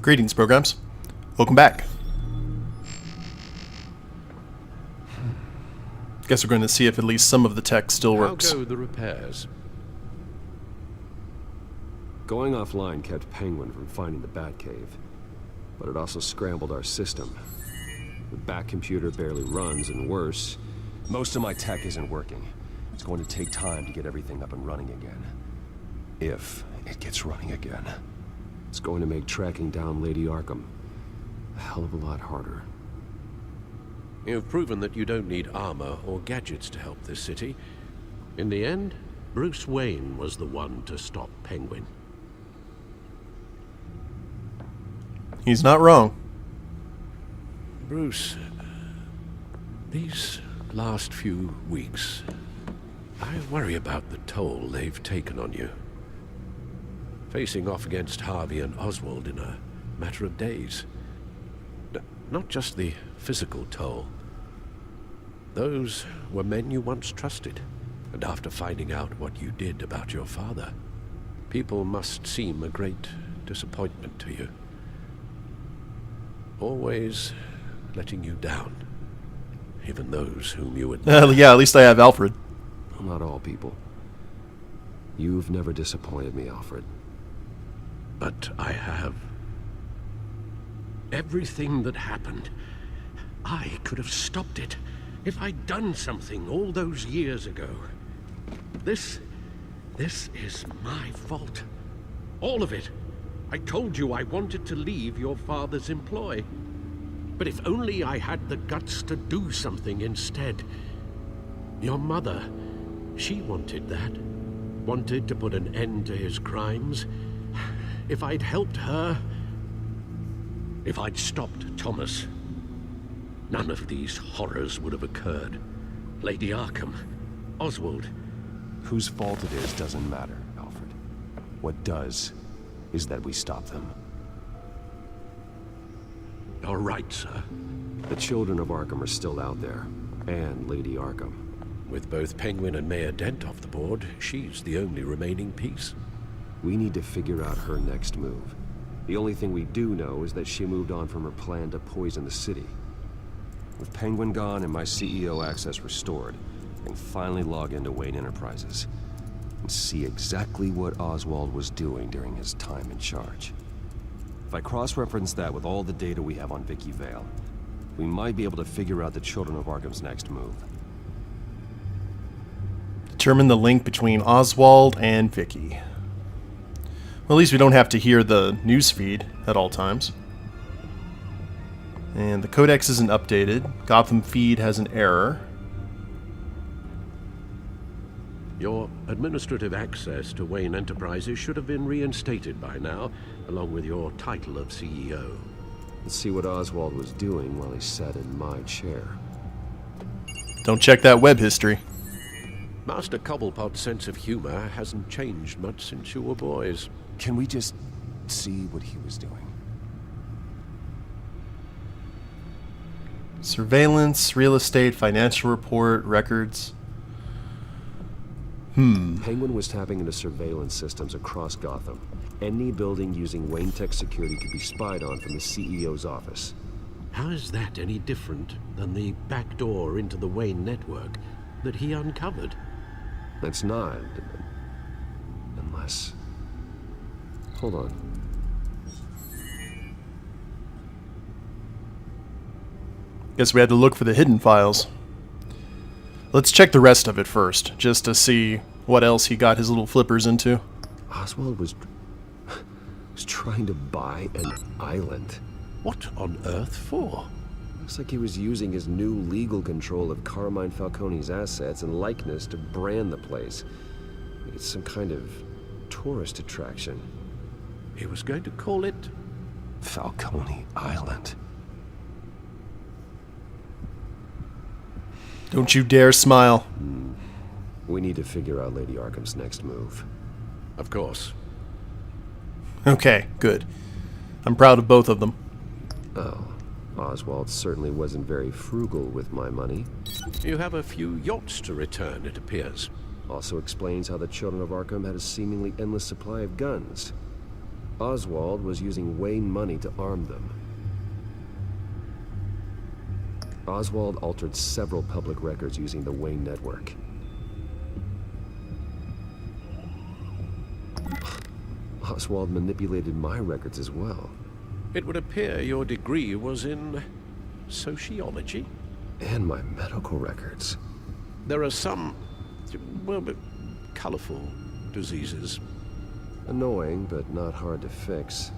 Greetings, programs. Welcome back. Guess we're going to see if at least some of the tech still works. How go the repairs? Going offline kept Penguin from finding the Batcave, but it also scrambled our system. The Bat computer barely runs, and worse, most of my tech isn't working. It's going to take time to get everything up and running again. If it gets running again. It's going to make tracking down Lady Arkham a hell of a lot harder. You've proven that you don't need armor or gadgets to help this city. In the end, Bruce Wayne was the one to stop Penguin. He's not wrong. Bruce, these last few weeks, I worry about the toll they've taken on you. Facing off against Harvey and Oswald in a matter of days. Not just the physical toll. Those were men you once trusted, and after finding out what you did about your father, people must seem a great disappointment to you. Always letting you down, even those whom you admire. Yeah, at least I have Alfred. Not all people. You've never disappointed me, Alfred. But I have. Everything that happened, I could have stopped it if I'd done something all those years ago. This is my fault. All of it. I told you I wanted to leave your father's employ. But if only I had the guts to do something instead. Your mother, she wanted that. Wanted to put an end to his crimes. If I'd helped her, if I'd stopped Thomas, none of these horrors would have occurred. Lady Arkham, Oswald. Whose fault it is doesn't matter, Alfred. What does is that we stop them. You're right, sir. The children of Arkham are still out there, and Lady Arkham. With both Penguin and Mayor Dent off the board, she's the only remaining piece. We need to figure out her next move. The only thing we do know is that she moved on from her plan to poison the city. With Penguin gone and my CEO access restored, I can finally log into Wayne Enterprises and see exactly what Oswald was doing during his time in charge. If I cross-reference that with all the data we have on Vicki Vale, we might be able to figure out the Children of Arkham's next move. Determine the link between Oswald and Vicki. Well, at least we don't have to hear the newsfeed at all times. And the codex isn't updated. Gotham feed has an error. Your administrative access to Wayne Enterprises should have been reinstated by now, along with your title of CEO. Let's see what Oswald was doing while he sat in my chair. Don't check that web history. Master Cobblepot's sense of humor hasn't changed much since you were boys. Can we just see what he was doing? Surveillance, real estate, financial report, records. Penguin was tapping into surveillance systems across Gotham. Any building using Wayne Tech security could be spied on from the CEO's office. How is that any different than the back door into the Wayne network that he uncovered? That's not. Unless... Hold on. Guess we had to look for the hidden files. Let's check the rest of it first, just to see what else he got his little flippers into. Oswald was trying to buy an island. What on earth for? Looks like he was using his new legal control of Carmine Falcone's assets and likeness to brand the place. It's some kind of tourist attraction. He was going to call it Falcone Island. Don't you dare smile. We need to figure out Lady Arkham's next move. Of course. Okay, good. I'm proud of both of them. Oh, Oswald certainly wasn't very frugal with my money. You have a few yachts to return, it appears. Also explains how the Children of Arkham had a seemingly endless supply of guns. Oswald was using Wayne money to arm them. Oswald altered several public records using the Wayne network. Oswald manipulated my records as well. It would appear your degree was in sociology. And my medical records. There are some, well, colorful diseases. Annoying, but not hard to fix.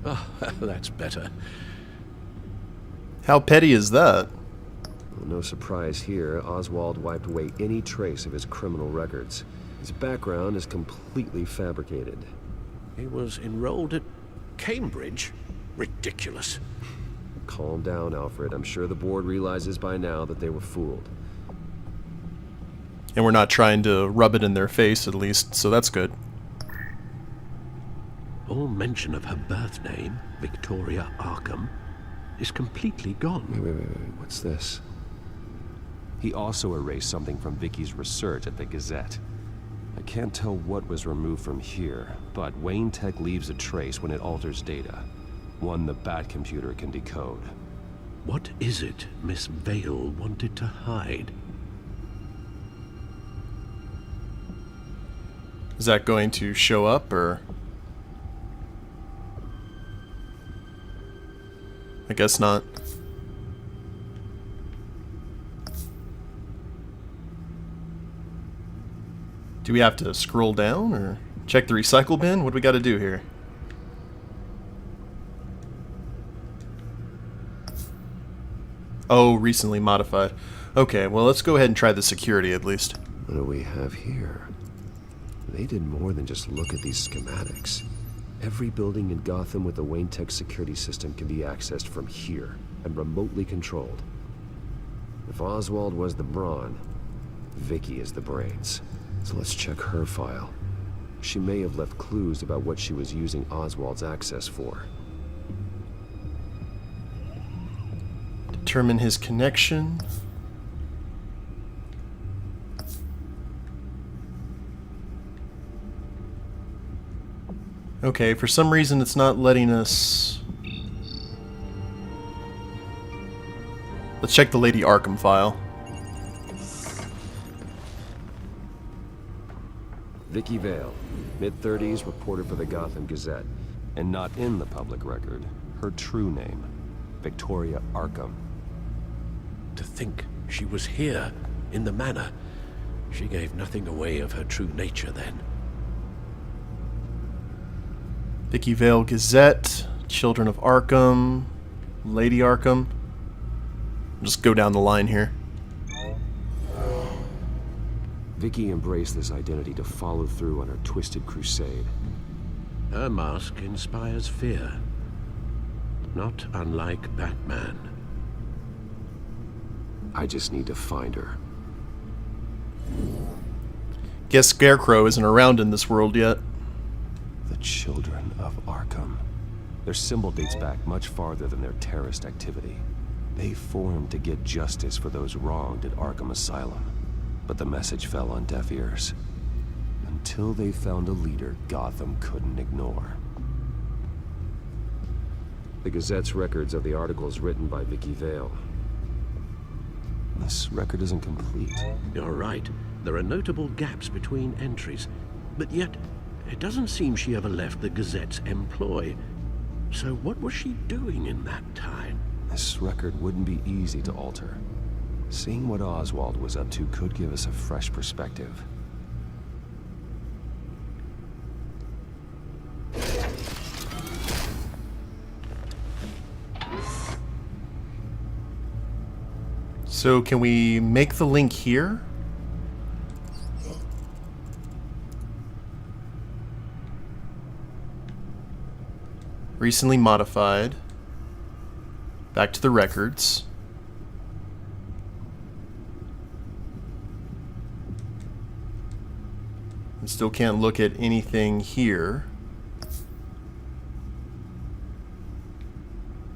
Oh, that's better. How petty is that? Well, no surprise here, Oswald wiped away any trace of his criminal records. His background is completely fabricated. He was enrolled at Cambridge? Ridiculous. Calm down, Alfred. I'm sure the board realizes by now that they were fooled. And we're not trying to rub it in their face, at least, so that's good. All mention of her birth name, Victoria Arkham, is completely gone. Wait. What's this? He also erased something from Vicki's research at the Gazette. I can't tell what was removed from here, but Wayne Tech leaves a trace when it alters data. One the Bat computer can decode. What is it Miss Vale wanted to hide? Is that going to show up, or...? I guess not. Do we have to scroll down, or check the recycle bin? What do we got to do here? Oh, recently modified. Okay, well, let's go ahead and try the security at least. What do we have here? They did more than just look at these schematics. Every building in Gotham with the Wayne Tech security system can be accessed from here and remotely controlled. If Oswald was the brawn, Vicki is the brains. So let's check her file. She may have left clues about what she was using Oswald's access for. Determine his connection. Okay, for some reason it's not letting us... Let's check the Lady Arkham file. Vicki Vale, mid-30s, reporter for the Gotham Gazette. And not in the public record, her true name, Victoria Arkham. To think she was here, in the manor. She gave nothing away of her true nature then. Vicki Vale Gazette, Children of Arkham, Lady Arkham. Just go down the line here. Vicki embraced this identity to follow through on her twisted crusade. Her mask inspires fear. Not unlike Batman. I just need to find her. Guess Scarecrow isn't around in this world yet. The Children of Arkham. Their symbol dates back much farther than their terrorist activity. They formed to get justice for those wronged at Arkham Asylum. But the message fell on deaf ears. Until they found a leader Gotham couldn't ignore. The Gazette's records of the articles written by Vicki Vale. This record isn't complete. You're right. There are notable gaps between entries. But yet, it doesn't seem she ever left the Gazette's employ. So what was she doing in that time? This record wouldn't be easy to alter. Seeing what Oswald was up to could give us a fresh perspective. So can we make the link here? Recently modified. Back to the records. And still can't look at anything here.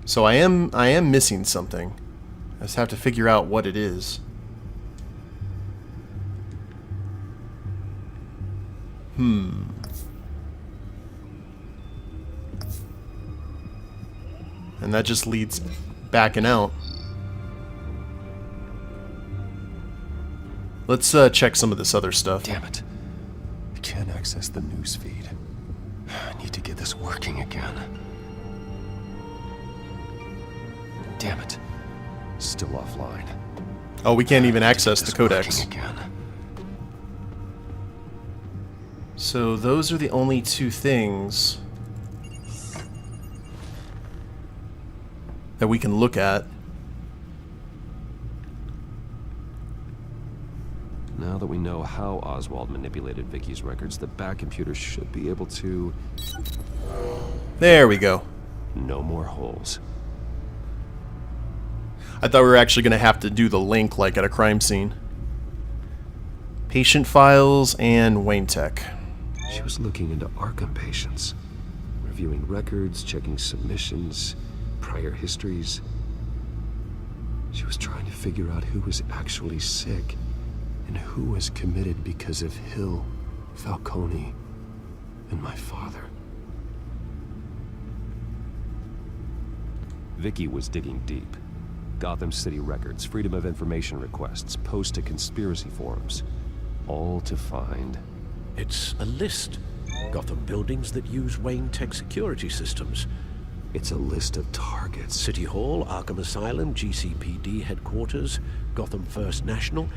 So I am missing something. I just have to figure out what it is. And that just leads back and out. Let's check some of this other stuff. Damn it. I can't access the news feed. I need to get this working again. Damn it. Still offline. Oh, we can't even access the codex. Again. So those are the only two things that we can look at. Now that we know how Oswald manipulated Vicki's records, the back computer should be able to... There we go. No more holes. I thought we were actually going to have to do the link like at a crime scene. Patient files and Wayne Tech. She was looking into Arkham patients, reviewing records, checking submissions, prior histories. She was trying to figure out who was actually sick and who was committed because of Hill, Falcone, and my father. Vicki was digging deep. Gotham City records, Freedom of Information requests, posts to conspiracy forums. All to find... It's a list. Gotham buildings that use Wayne Tech security systems. It's a list of targets. City Hall, Arkham Asylum, GCPD headquarters, Gotham First National.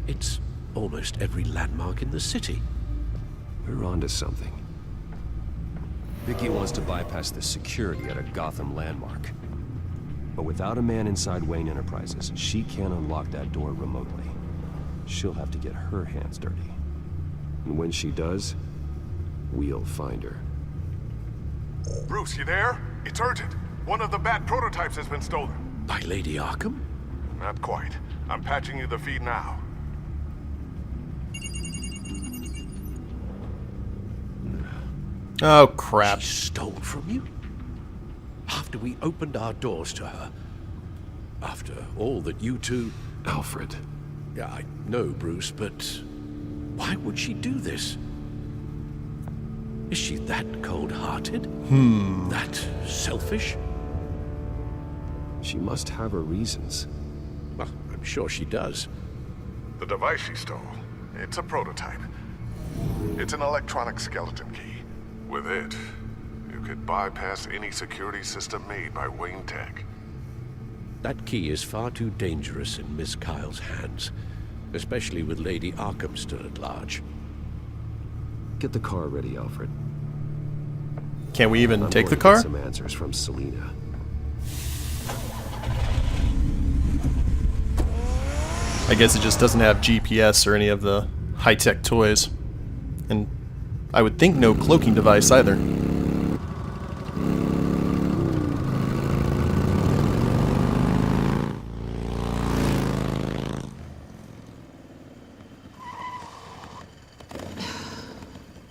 It's almost every landmark in the city. We're onto something. Vicki wants to bypass the security at a Gotham landmark. But without a man inside Wayne Enterprises, she can't unlock that door remotely. She'll have to get her hands dirty. And when she does, we'll find her. Bruce, you there? It's urgent. One of the Bat prototypes has been stolen. By Lady Arkham? Not quite. I'm patching you the feed now. Oh, crap. She stole from you? After we opened our doors to her? After all that you two... Alfred. Yeah, I know, Bruce, but why would she do this? Is she that cold-hearted? That selfish? She must have her reasons. Well, I'm sure she does. The device she stole, it's a prototype. It's an electronic skeleton key. With it, you could bypass any security system made by Wayne Tech. That key is far too dangerous in Miss Kyle's hands, especially with Lady Arkham still at large. Get the car ready, Alfred. Can't we even I'm take the going to get car? some answers from Selina. I guess it just doesn't have GPS or any of the high-tech toys. And I would think no cloaking device either.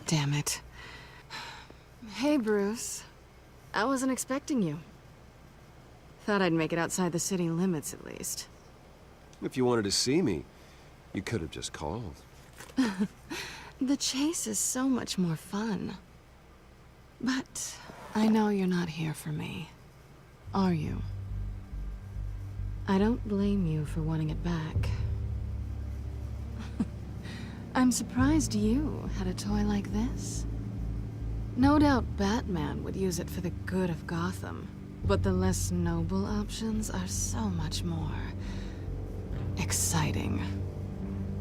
Damn it. Hey, Bruce. I wasn't expecting you. Thought I'd make it outside the city limits, at least. If you wanted to see me, you could have just called. The chase is so much more fun. But I know you're not here for me. Are you? I don't blame you for wanting it back. I'm surprised you had a toy like this. No doubt Batman would use it for the good of Gotham, but the less noble options are so much more exciting.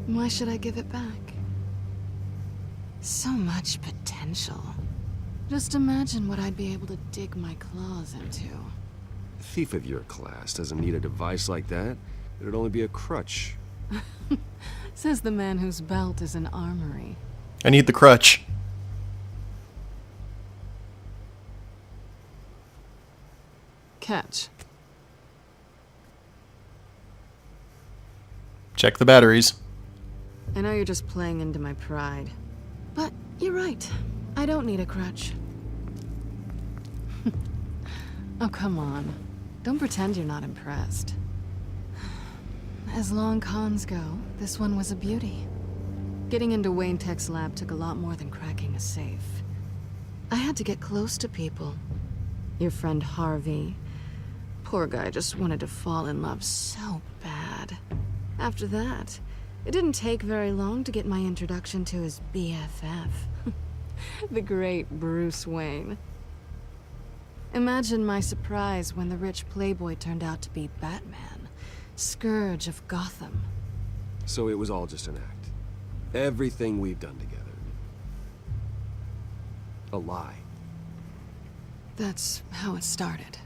Why should I give it back? So much potential. Just imagine what I'd be able to dig my claws into. A thief of your class doesn't need a device like that. It'd only be a crutch. Says the man whose belt is an armory. I need the crutch. Catch. Check the batteries. I know you're just playing into my pride. But you're right. I don't need a crutch. Oh, come on. Don't pretend you're not impressed. As long cons go, this one was a beauty. Getting into Wayne Tech's lab took a lot more than cracking a safe. I had to get close to people. Your friend Harvey, Poor guy just wanted to fall in love so bad. After that, it didn't take very long to get my introduction to his BFF. The great Bruce Wayne. Imagine my surprise when the rich playboy turned out to be Batman, Scourge of Gotham. So it was all just an act. Everything we've done together. A lie. That's how it started.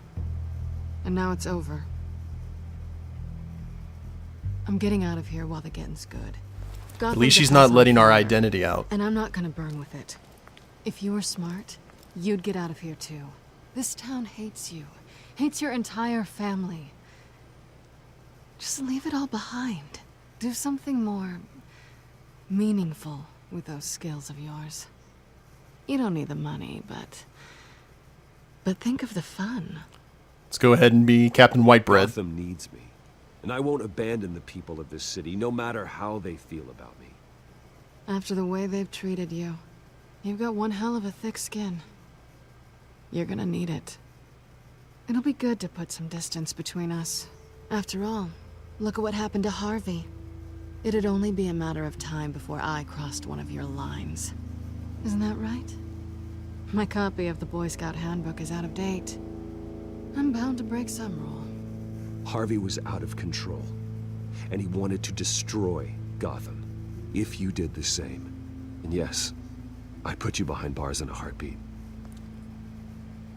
And now it's over. I'm getting out of here while the getting's good. At least she's not letting our identity out. And I'm not gonna burn with it. If you were smart, you'd get out of here too. This town hates you. Hates your entire family. Just leave it all behind. Do something more meaningful with those skills of yours. You don't need the money, but think of the fun. Let's go ahead and be Captain Whitebread. Gotham needs me. And I won't abandon the people of this city, no matter how they feel about me. After the way they've treated you, you've got one hell of a thick skin. You're gonna need it. It'll be good to put some distance between us. After all, look at what happened to Harvey. It'd only be a matter of time before I crossed one of your lines. Isn't that right? My copy of the Boy Scout Handbook is out of date. I'm bound to break some rule. Harvey was out of control, and he wanted to destroy Gotham. If you did the same. And yes, I'd put you behind bars in a heartbeat.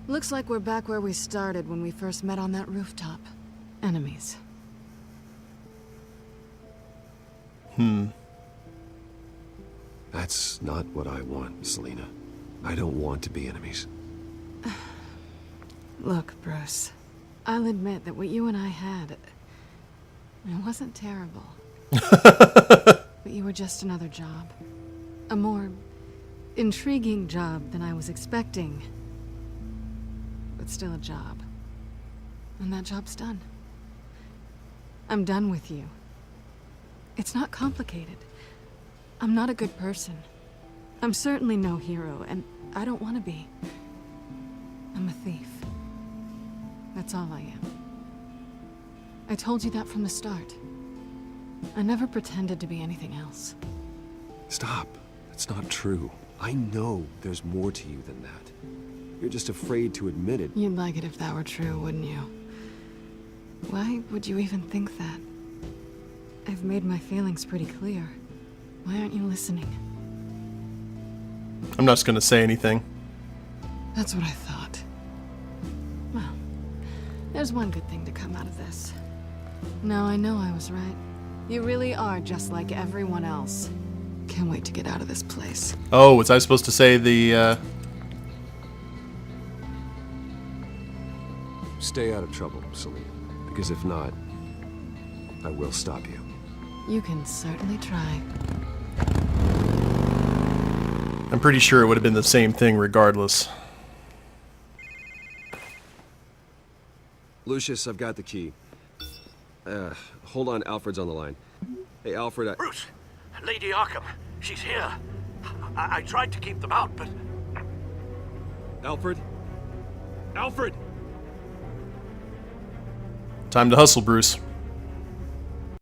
Looks like we're back where we started when we first met on that rooftop. Enemies. That's not what I want, Selina. I don't want to be enemies. Look, Bruce. I'll admit that what you and I had, it wasn't terrible. But you were just another job. A more intriguing job than I was expecting. But still a job. And that job's done. I'm done with you. It's not complicated. I'm not a good person. I'm certainly no hero, and I don't want to be. I'm a thief. That's all I am. I told you that from the start. I never pretended to be anything else. Stop. That's not true. I know there's more to you than that. You're just afraid to admit it. You'd like it if that were true, wouldn't you? Why would you even think that? I've made my feelings pretty clear. Why aren't you listening? I'm not just gonna say anything. That's what I thought. Well, there's one good thing to come out of this. Now I know I was right. You really are just like everyone else. Can't wait to get out of this place. Oh, was I supposed to say the, Stay out of trouble, Selina. Because if not, I will stop you. You can certainly try. I'm pretty sure it would have been the same thing regardless. Lucius, I've got the key. Hold on, Alfred's on the line. Hey, Alfred, Bruce! Lady Arkham! She's here! I tried to keep them out, but... Alfred? Alfred! Time to hustle, Bruce.